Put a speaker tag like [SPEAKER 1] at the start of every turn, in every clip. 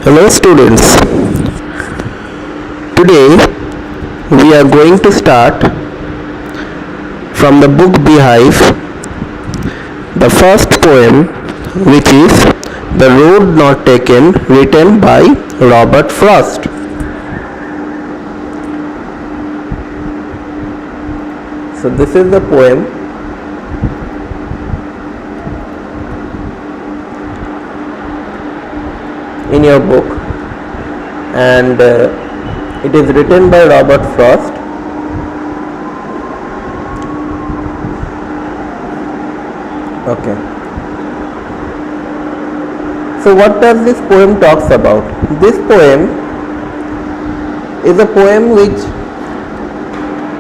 [SPEAKER 1] Hello students, today we are going to start from the book Beehive, the first poem, which is The Road Not Taken, written by Robert Frost. So this is the poem. In your book, and it is written by Robert Frost. Okay. So what does this poem talks about? This poem is a poem which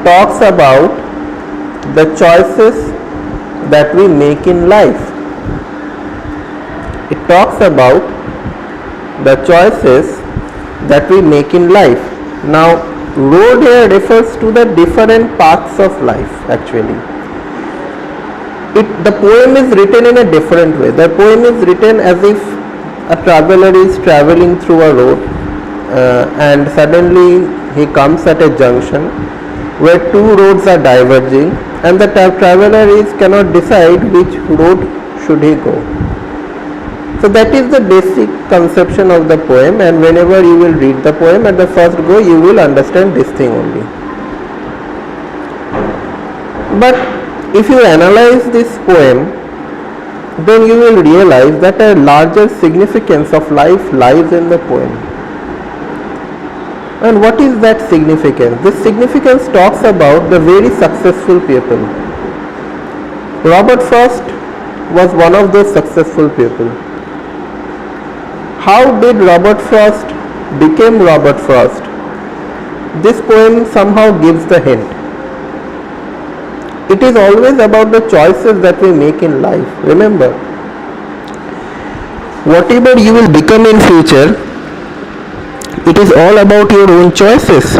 [SPEAKER 1] talks about the choices that we make in life. It talks about the choices that we make in life. Now, road here refers to the different paths of life actually. The poem is written in a different way. The poem is written as if a traveler is traveling through a road and suddenly he comes at a junction where two roads are diverging and the traveler cannot decide which road should he go. So that is the basic conception of the poem, and whenever you will read the poem at the first go, you will understand this thing only. But if you analyze this poem, then you will realize that a larger significance of life lies in the poem. And what is that significance? This significance talks about the very successful people. Robert Frost was one of those successful people. How did Robert Frost become Robert Frost? This poem somehow gives the hint. It is always about the choices that we make in life. Remember, whatever you will become in future, it is all about your own choices.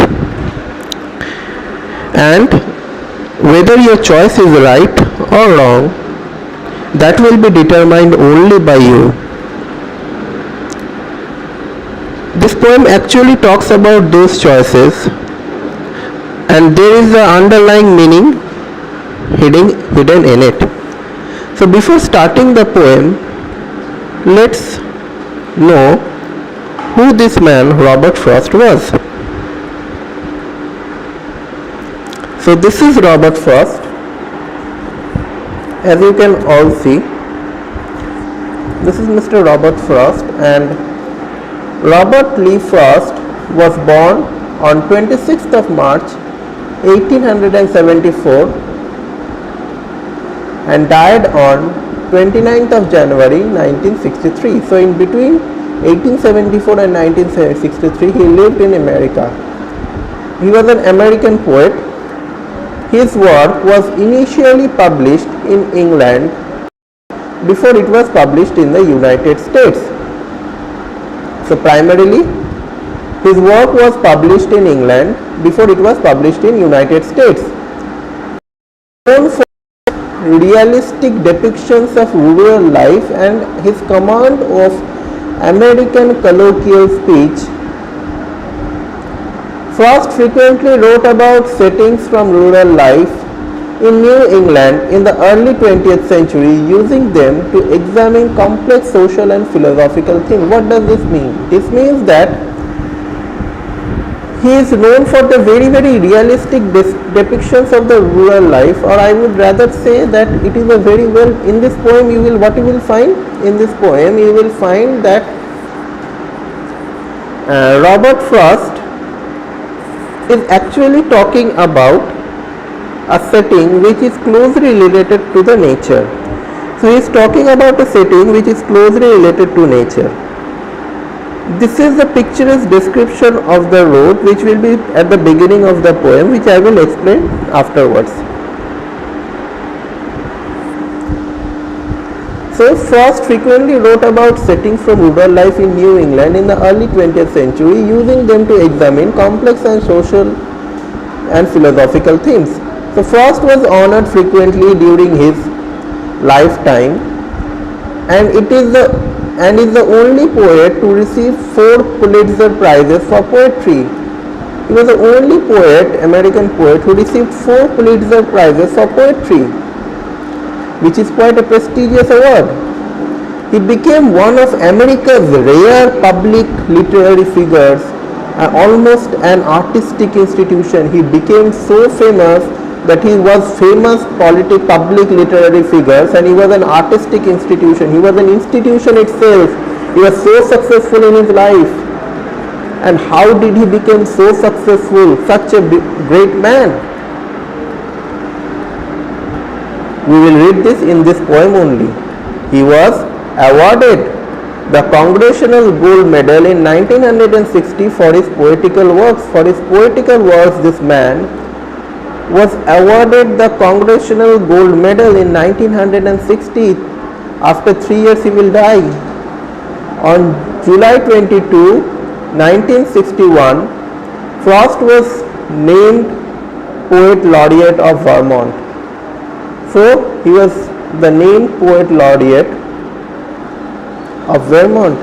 [SPEAKER 1] And whether your choice is right or wrong, that will be determined only by you. This poem actually talks about those choices, and there is an underlying meaning hidden in it. So before starting the poem, let's know who this man Robert Frost was. So this is Robert Frost. As you can all see, this is Mr. Robert Frost, and Robert Lee Frost was born on 26th of March 1874 and died on 29th of January 1963. So in between 1874 and 1963 he lived in America. He was an American poet. His work was initially published in England before it was published in the United States. So primarily, his work was published in England before it was published in United States. Known for realistic depictions of rural life and his command of American colloquial speech, Frost frequently wrote about settings from rural life in New England in the early 20th century, using them to examine complex social and philosophical themes. What does this mean? This means that he is known for the very realistic depictions of the rural life, or I would rather say that it is a very well, in this poem what you will find in this poem, you will find that Robert Frost is actually talking about a setting which is closely related to the nature. So he is talking about a setting which is closely related to nature. This is the picturesque description of the road which will be at the beginning of the poem, which I will explain afterwards. So Frost frequently wrote about settings from rural life in New England in the early 20th century, using them to examine complex and social and philosophical themes. So Frost was honored frequently during his lifetime and is the only poet to receive 4 Pulitzer Prizes for poetry. He was the only American poet who received 4 Pulitzer Prizes for poetry, which is quite a prestigious award. He became one of America's rare public literary figures, almost an artistic institution. He became so famous that he was famous public literary figures, and he was an artistic institution. He was an institution itself. He was so successful in his life. And how did he become so successful, such a great man? We will read this in this poem only. He was awarded the Congressional Gold Medal in 1960 for his poetical works. For his poetical works, this man was awarded the Congressional Gold Medal in 1960. After 3 years he will die. On July 22, 1961, Frost was named Poet Laureate of Vermont. So he was the named Poet Laureate of Vermont.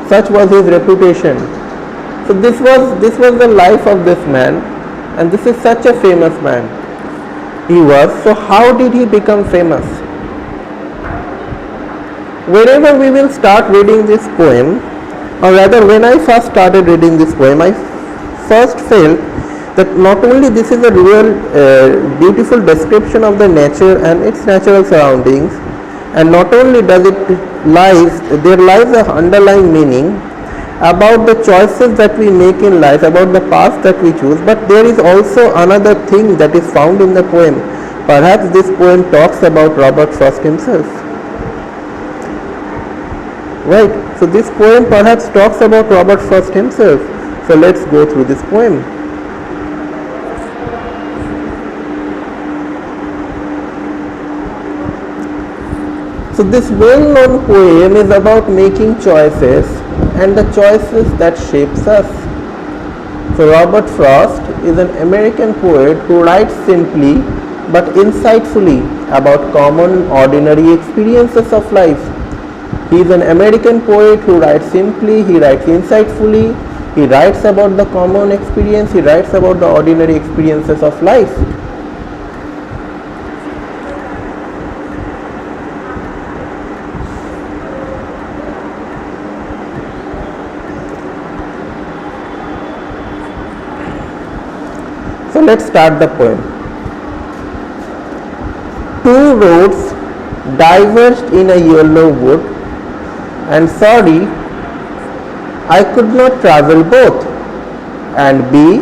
[SPEAKER 1] Such was his reputation. So this was the life of this man, and this is such a famous man he was. So how did he become famous? Whenever we will start reading this poem, or rather when I first started reading this poem, I first felt that not only this is a real beautiful description of the nature and its natural surroundings, and not only does there lies an underlying meaning about the choices that we make in life, about the path that we choose, but there is also another thing that is found in the poem. Perhaps this poem talks about Robert Frost himself. Right, so this poem perhaps talks about Robert Frost himself. So let's go through this poem. So this well-known poem is about making choices and the choices that shapes us. So Robert Frost is an American poet who writes simply but insightfully about common ordinary experiences of life. He is an American poet who writes simply, he writes insightfully, he writes about the common experience, he writes about the ordinary experiences of life. So let's start the poem. Two roads diverged in a yellow wood, and sorry, I could not travel both, and be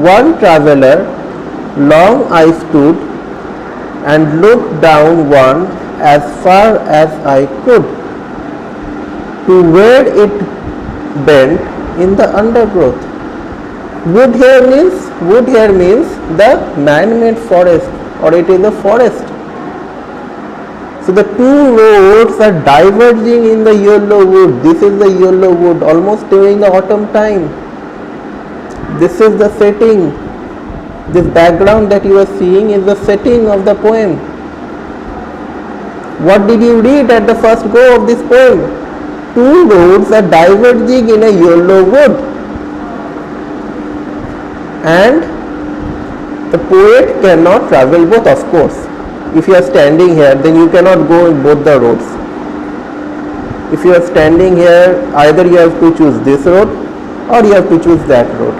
[SPEAKER 1] one traveler. Long I stood and looked down one as far as I could, to where it bent in the undergrowth. Wood here means the man-made forest, or it is a forest. So the two roads are diverging in the yellow wood. This is the yellow wood, almost during the autumn time. This is the setting. This background that you are seeing is the setting of the poem. What did you read at the first go of this poem? Two roads are diverging in a yellow wood. And the poet cannot travel both, of course. If you are standing here, then you cannot go in both the roads. If you are standing here, either you have to choose this road or you have to choose that road.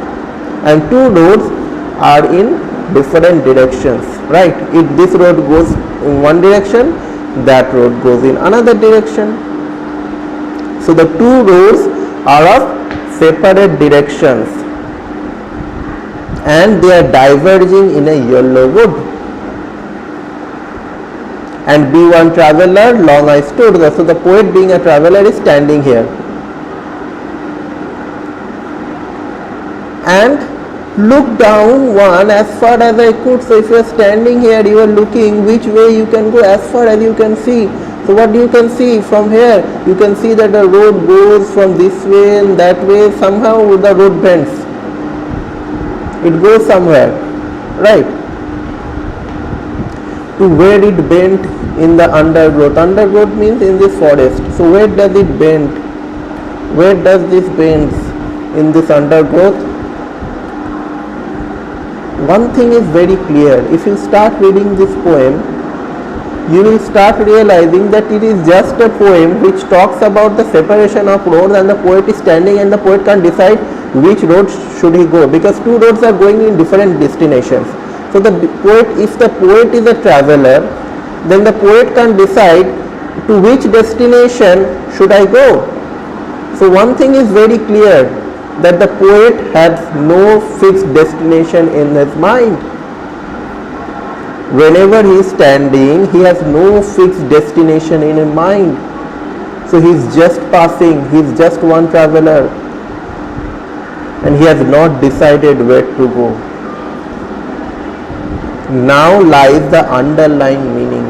[SPEAKER 1] And two roads are in different directions, right? If this road goes in one direction, that road goes in another direction. So the two roads are of separate directions, and they are diverging in a yellow wood. And be one traveler, long I stood. So the poet, being a traveler, is standing here. And look down one as far as I could. So if you are standing here, you are looking which way you can go as far as you can see. So what you can see from here? You can see that the road goes from this way and that way. Somehow the road bends. It goes somewhere, right? to where it bent in the undergrowth. Undergrowth means in this forest. So where does it bend? Where does this bends in this undergrowth? One thing is very clear. If you start reading this poem, you will start realizing that it is just a poem which talks about the separation of roads, and the poet is standing and the poet can't decide which road should he go, because two roads are going in different destinations. So the poet, if the poet is a traveler, then the poet can't decide to which destination should I go. So one thing is very clear, that the poet has no fixed destination in his mind. Whenever he is standing, he has no fixed destination in his mind. So he is just passing, he is just one traveler, and he has not decided where to go. Now lies the underlying meaning.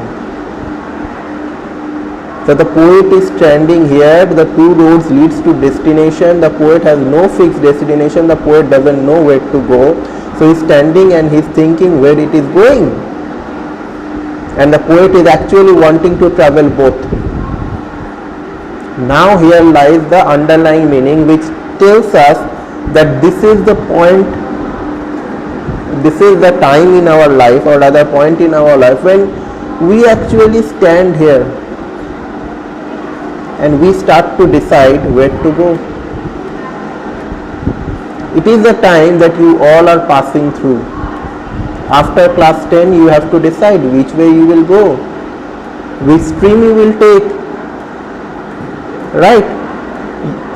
[SPEAKER 1] So the poet is standing here, the two roads leads to destination, the poet has no fixed destination, the poet doesn't know where to go. So he is standing and he is thinking where it is going. And the poet is actually wanting to travel both. Now here lies the underlying meaning, which tells us that this is the point, this is the time in our life, or rather point in our life, when we actually stand here and we start to decide where to go. It is the time that you all are passing through. After class 10, you have to decide which way you will go, which stream you will take, right?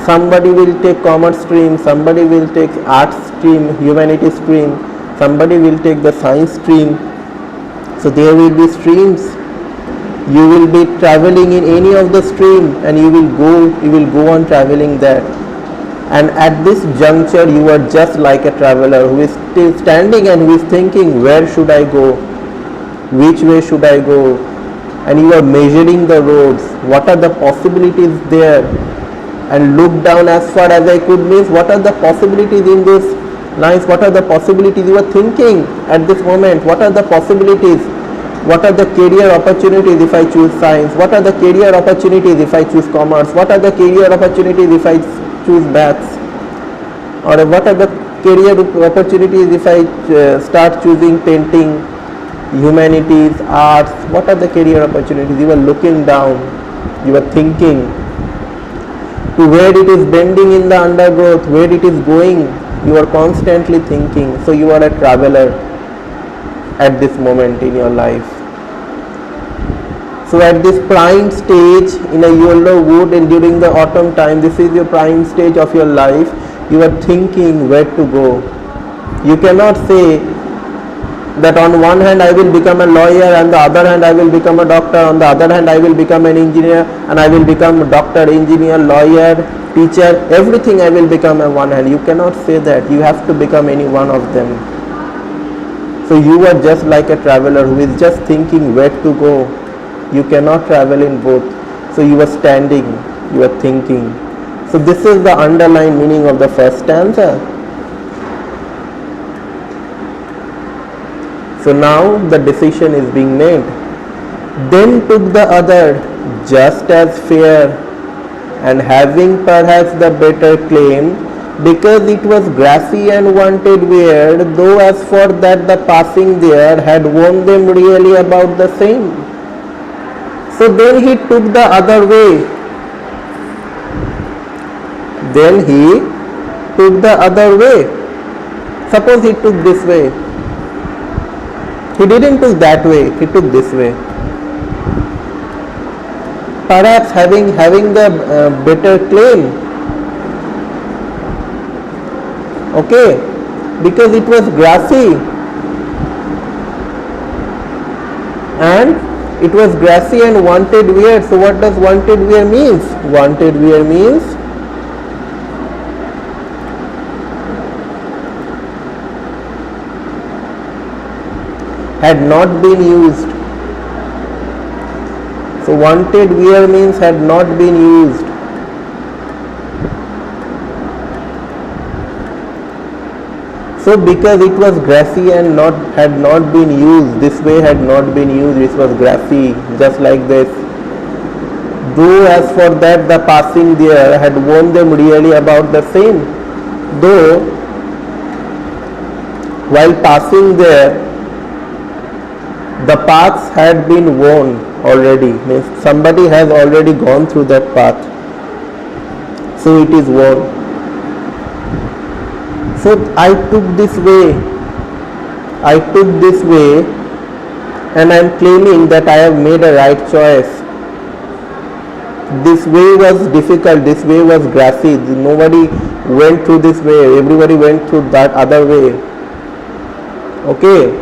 [SPEAKER 1] Somebody will take commerce stream, somebody will take arts stream, humanities stream, somebody will take the science stream. So there will be streams. You will be traveling in any of the stream, and you will go on traveling there. And at this juncture, you are just like a traveler who is still standing and who is thinking, where should I go? Which way should I go? And you are measuring the roads. What are the possibilities there? And look down as far as I could, means what are the possibilities in this lines? What are the possibilities you are thinking at this moment? What are the possibilities? What are the career opportunities if I choose science? What are the career opportunities if I choose commerce? What are the career opportunities if I choose maths? Or what are the career opportunities if I start choosing painting, humanities, arts? What are the career opportunities? You are looking down, you are thinking to where it is bending in the undergrowth, where it is going. You are constantly thinking. So you are a traveler at this moment in your life. So at this prime stage in a yellow wood, and during the autumn time, this is your prime stage of your life. You are thinking where to go. You cannot say that on one hand I will become a lawyer, and the other hand I will become a doctor, on the other hand I will become an engineer, and I will become a doctor, engineer, lawyer, teacher, everything I will become on one hand. You cannot say that. You have to become any one of them. So you are just like a traveler who is just thinking where to go. You cannot travel in both. So you are standing, you are thinking. So this is the underlying meaning of the first stanza. So now the decision is being made. Then took the other, just as fair, and having perhaps the better claim, because it was grassy and wanted wear, though as for that the passing there had won them really about the same. So then he took the other way. Then he took the other way. Suppose he took this way. He didn't took that way, he took this way. Perhaps having the better claim. Okay, because it was grassy, and it was grassy and wanted wear. So what does wanted wear means? Wanted wear means had not been used. So wanted wear means had not been used. So because it was grassy and had not been used, this way had not been used, it was grassy, just like this. Though as for that the passing there had warned them really about the same. Though while passing there, the paths had been worn already, means somebody has already gone through that path, so it is worn. So I took this way, and I am claiming that I have made a right choice. This way was difficult, this way was grassy, nobody went through this way, everybody went through that other way. Okay,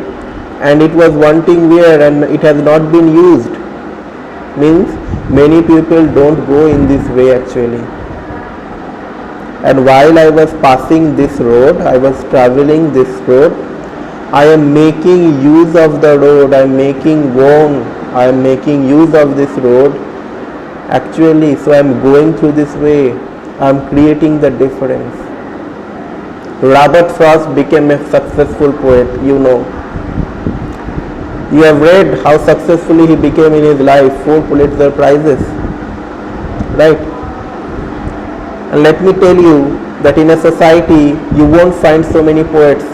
[SPEAKER 1] and it was wanting wear and it has not been used, means many people don't go in this way actually. And while I was passing this road, I was traveling this road, I am making use of the road, I am making use of this road actually. So I am going through this way, I am creating the difference. Robert Frost became a successful poet, you know. You have read how successfully he became in his life, 4 Pulitzer Prizes, right? And let me tell you that in a society you won't find so many poets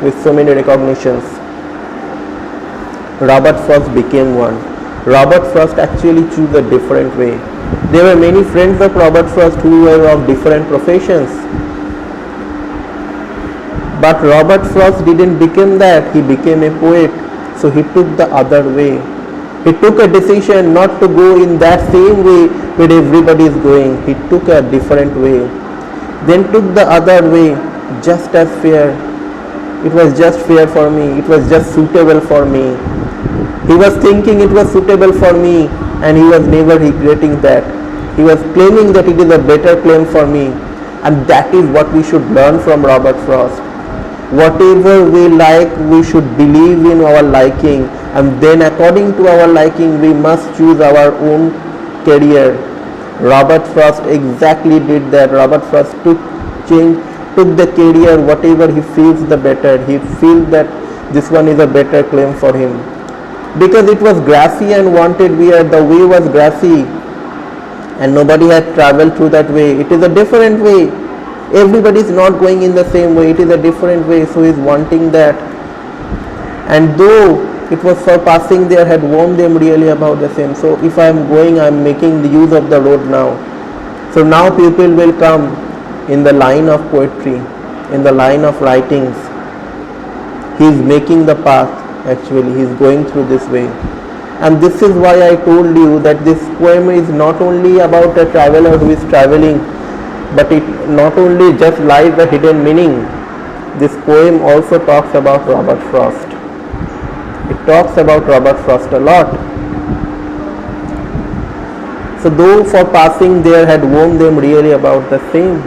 [SPEAKER 1] with so many recognitions. Robert Frost became one. Robert Frost actually chose a different way. There were many friends of Robert Frost who were of different professions. But Robert Frost didn't become that, he became a poet. So he took the other way. He took a decision not to go in that same way where everybody is going. He took a different way. Then took the other way, just as fair. It was just fair for me. It was just suitable for me. He was thinking it was suitable for me and he was never regretting that. He was claiming that it is a better claim for me. And that is what we should learn from Robert Frost. Whatever we like, we should believe in our liking, and then according to our liking we must choose our own career. Robert Frost exactly did that. Robert Frost took the career whatever he feels the better. He feels that this one is a better claim for him. Because it was grassy and wanted wear, the way was grassy and nobody had traveled through that way. It is a different way. Everybody is not going in the same way, it is a different way, so he is wanting that. And though it was for passing there, had warned them really about the same. So if I am going, I am making the use of the road now. So now people will come in the line of poetry, in the line of writings. He is making the path actually, he is going through this way. And this is why I told you that this poem is not only about a traveler who is traveling, but it not only just lies a hidden meaning. This poem also talks about Robert Frost. It talks about Robert Frost a lot. So though for passing there had warned them really about the same.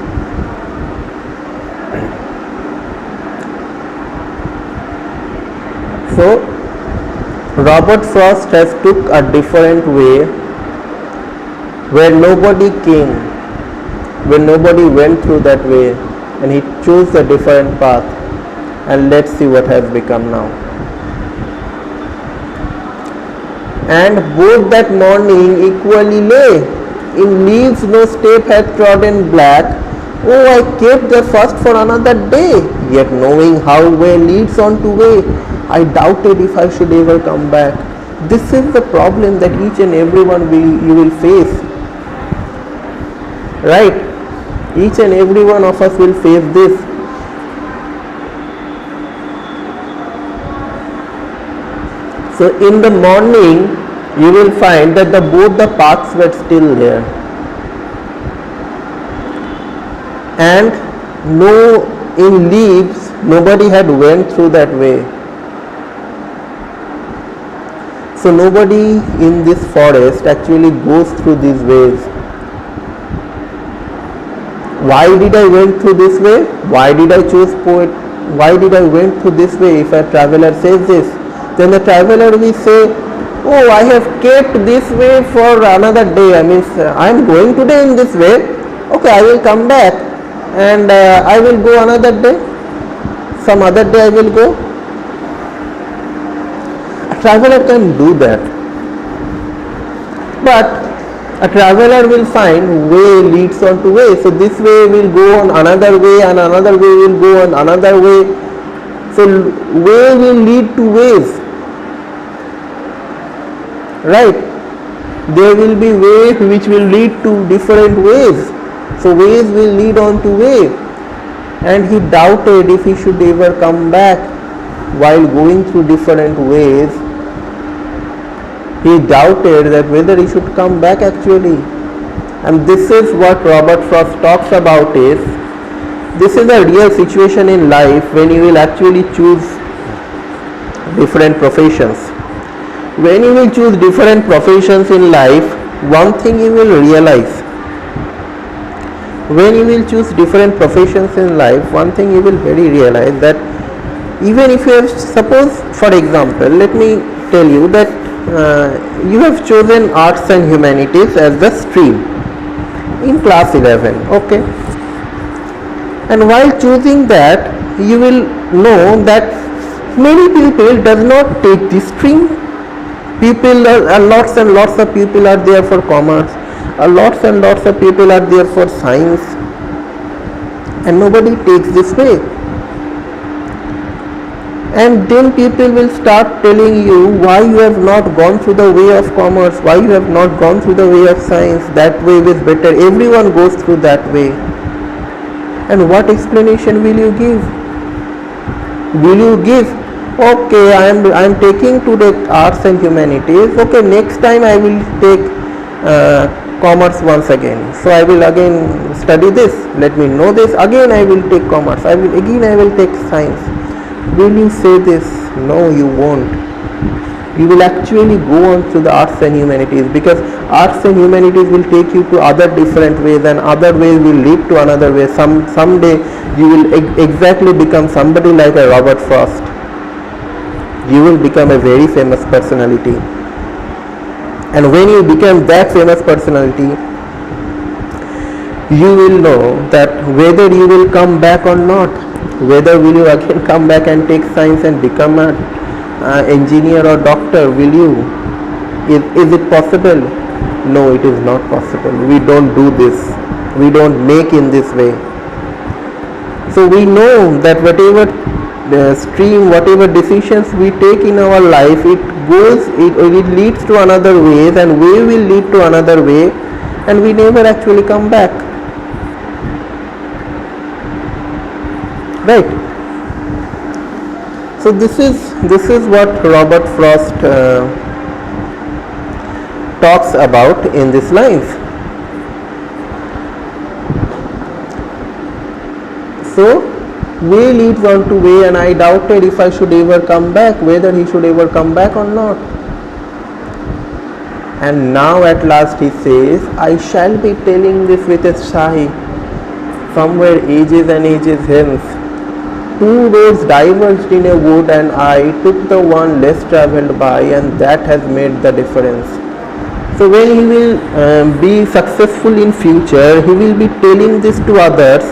[SPEAKER 1] So Robert Frost has took a different way where nobody came, when nobody went through that way, and he chose a different path. And let's see what has become now. And both that morning equally lay, in leaves no step had trodden black. Oh, I kept the first for another day, yet knowing how way leads on to way, I doubted if I should ever come back. This is the problem that each and everyone you will face, right? Each and every one of us will face this. So in the morning you will find that both the paths were still there, and in leaves nobody had went through that way. So nobody in this forest actually goes through these ways. Why did I went through this way? Why did I choose poet? Why did I went through this way? If a traveler says this, then the traveler will say, oh, I have kept this way for another day. I mean, I am going today in this way. Okay, I will come back and I will go another day. some other day I will go. A traveler can do that, but a traveler will find way leads on to way. So this way will go on another way, and another way will go on another way. So way will lead to ways, right? There will be ways which will lead to different ways. So ways will lead on to way. And he doubted if he should ever come back while going through different ways. He doubted that whether he should come back actually. And this is what Robert Frost talks about is, this is a real situation in life when you will actually choose different professions. When you will choose different professions in life, one thing you will realize. When you will choose different professions in life, one thing you will very realize that even if you have, suppose for example, let me tell you that you have chosen arts and humanities as the stream in class 11, okay, and while choosing that you will know that many people does not take this stream. People are, lots and lots of people are there for commerce, lots and lots of people are there for science, and nobody takes this way. And then people will start telling you why you have not gone through the way of commerce, why you have not gone through the way of science, that way is better, everyone goes through that way. And what explanation will you give? Will you give, okay, I am taking to the arts and humanities, okay, next time I will take commerce once again, so I will again study this, let me know this, again I will take commerce, I will take science. Will you say this? No, you won't. You will actually go on to the arts and humanities, because arts and humanities will take you to other different ways, and other ways will lead to another way. Someday you will exactly become somebody like a Robert Frost. You will become a very famous personality. And when you become that famous personality, you will know that whether you will come back or not, whether will you again come back and take science and become an engineer or doctor, will you? Is it possible? No, it is not possible. We don't do this. We don't make in this way. So we know that whatever stream, whatever decisions we take in our life, it leads to another ways, and way will lead to another way, and we never actually come back. Right? So this is what Robert Frost talks about in this lines. So way leads on to way, and I doubted if I should ever come back, whether he should ever come back or not. And now at last he says, I shall be telling this with a sigh, somewhere ages and ages hence. Two roads diverged in a wood, and I took the one less travelled by, and that has made the difference. So when he will be successful in future, he will be telling this to others,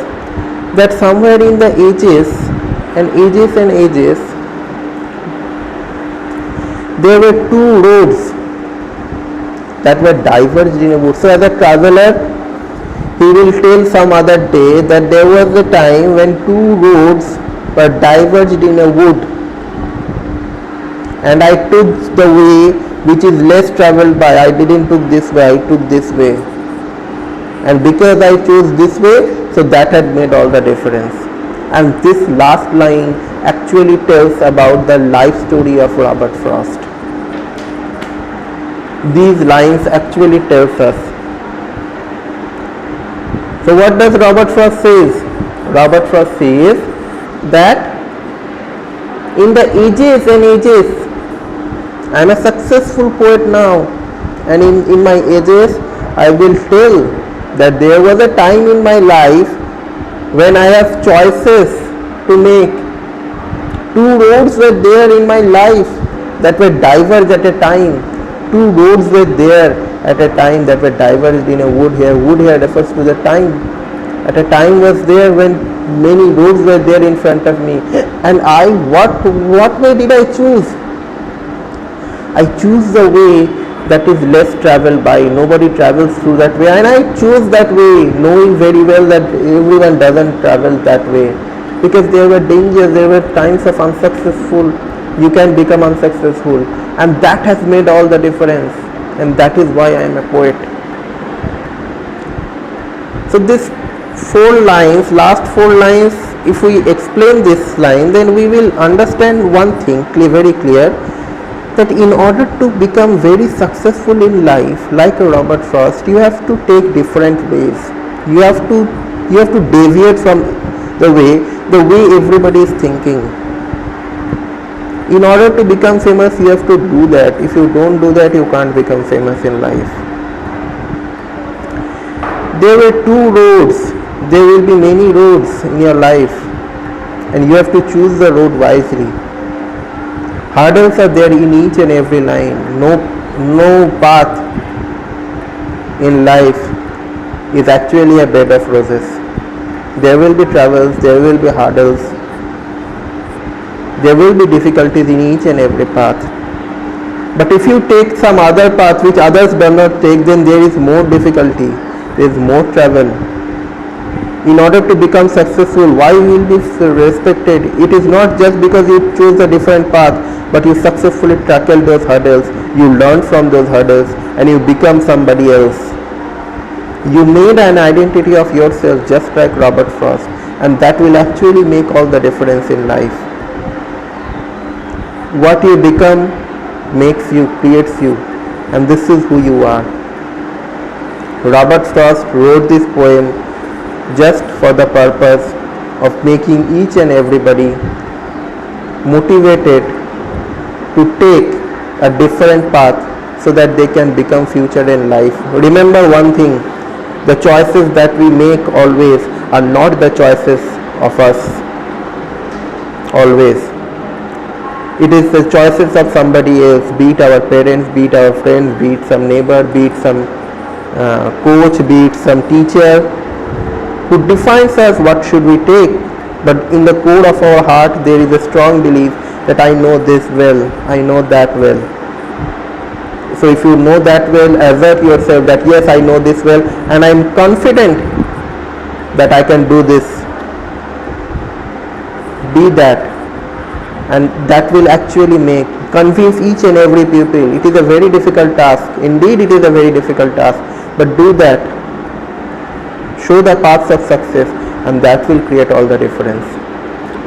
[SPEAKER 1] that somewhere in the ages and ages and ages, there were two roads that were diverged in a wood. So as a traveler, he will tell some other day that there was a time when two roads were diverged in a wood, and I took the way which is less travelled by. I didn't took this way, I took this way, and because I chose this way, so that had made all the difference. And this last line actually tells about the life story of Robert Frost. These lines actually tells us. So what does Robert Frost says? Robert Frost says that in the ages and ages, I am a successful poet now, and in my ages I will tell that there was a time in my life when I have choices to make. Two roads were there in my life that were diverged at a time. Two roads were there at a time that were diverged in a wood here. Wood here refers to the time. At a time was there when many roads were there in front of me, and what way did I choose? I choose the way that is less traveled by. Nobody travels through that way, and I choose that way, knowing very well that everyone doesn't travel that way, because there were dangers, there were times of unsuccessful. You can become unsuccessful, and that has made all the difference, and that is why I am a poet. So this last 4 lines, if we explain this line, then we will understand one thing very clear, that in order to become very successful in life, like Robert Frost, you have to take different ways. You have to deviate from the way everybody is thinking. In order to become famous, you have to do that. If you don't do that, you can't become famous in life. There were 2 roads. There will be many roads in your life, and you have to choose the road wisely. Hurdles are there in each and every line. No path in life is actually a bed of roses. There will be troubles, there will be hurdles, there will be difficulties in each and every path. But if you take some other path which others do not take, then there is more difficulty, there is more travel. In order to become successful, why you will be respected? It is not just because you choose a different path, but you successfully tackle those hurdles, you learn from those hurdles, and you become somebody else. You made an identity of yourself just like Robert Frost, and that will actually make all the difference in life. What you become makes you, creates you, and this is who you are. Robert Frost wrote this poem just for the purpose of making each and everybody motivated to take a different path so that they can become future in life. Remember one thing, the choices that we make always are not the choices of us always. It is the choices of somebody else, be it our parents, be it our friends, be it some neighbor, be it some coach, be it some teacher, who defines us what should we take. But in the core of our heart there is a strong belief that I know this well, I know that well. So if you know that well, assert yourself that yes, I know this well, and I am confident that I can do this. Be that, and that will actually convince each and every pupil. It is a very difficult task, indeed it is a very difficult task, but do that. Show the paths of success, and that will create all the difference.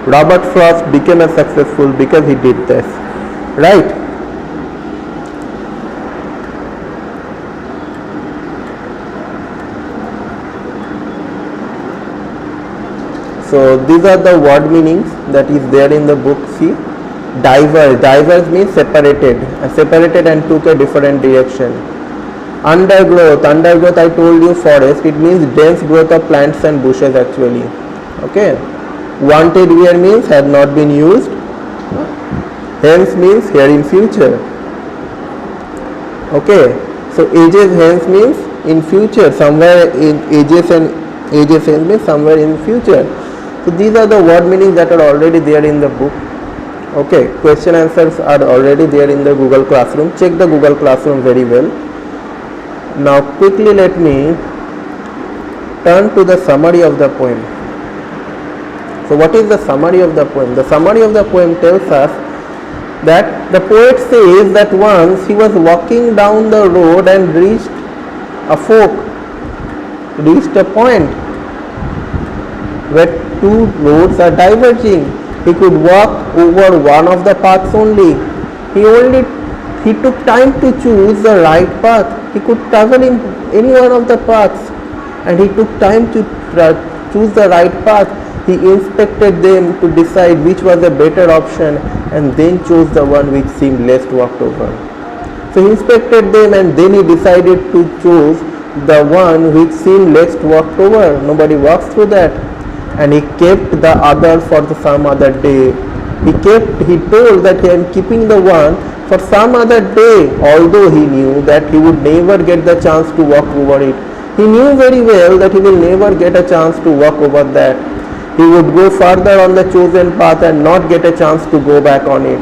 [SPEAKER 1] Robert Frost became a successful because he did this, right? So these are the word meanings that is there in the book. See, diverse means separated and took a different direction. Undergrowth I told you, forest, it means dense growth of plants and bushes actually. Okay. Wanted here means had not been used, hence means here in future. Okay, so ages hence means in future, somewhere in ages, and ages hence means somewhere in future. So these are the word meanings that are already there in the book. Okay, question answers are already there in the Google Classroom. Check the Google Classroom very well. Now quickly let me turn to the summary of the poem. So what is the summary of the poem? The summary of the poem tells us that the poet says that once he was walking down the road and reached a point where 2 roads are diverging. He could walk over one of the paths only. He took time to choose the right path. He could travel in any one of the paths, and he took time to choose the right path. He inspected them to decide which was the better option, and then chose the one which seemed less walked over. So he inspected them, and then he decided to choose the one which seemed less walked over. Nobody walks through that, and he kept the other for some other day. He told that I am keeping the one for some other day, although he knew that he would never get the chance to walk over it. He knew very well that he will never get a chance to walk over that. He would go further on the chosen path and not get a chance to go back on it.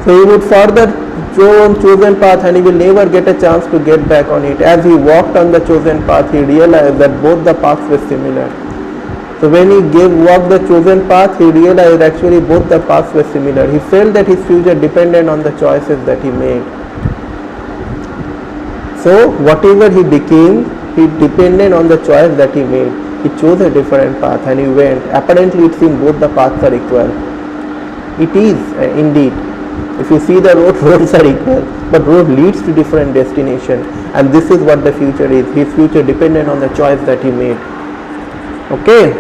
[SPEAKER 1] So he would further go on chosen path and he will never get a chance to get back on it. As he walked on the chosen path, he realized that both the paths were similar. So when he walked the chosen path, he realized actually both the paths were similar. He felt that his future depended on the choices that he made. So whatever he became, he depended on the choice that he made. He chose a different path and he went. Apparently it seems both the paths are equal. It is indeed. If you see the roads are equal, but road leads to different destination, and this is what the future is. His future depended on the choice that he made. Okay.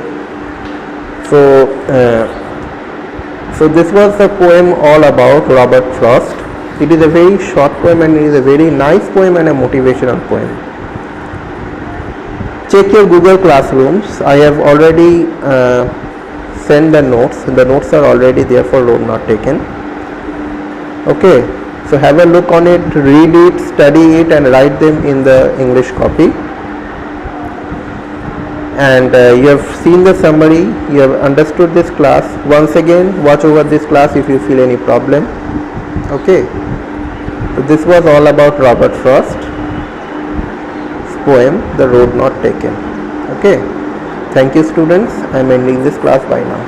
[SPEAKER 1] So this was the poem all about Robert Frost. It is a very short poem and it is a very nice poem and a motivational poem. Check your Google Classrooms. I have already sent the notes. The notes are already there for road not taken. Okay, so have a look on it, read it, study it and write them in the English copy. And you have seen the summary, you have understood this class. Once again, watch over this class if you feel any problem. Okay, so this was all about Robert Frost's poem, The Road Not Taken. Okay, thank you students. I am ending this class by now.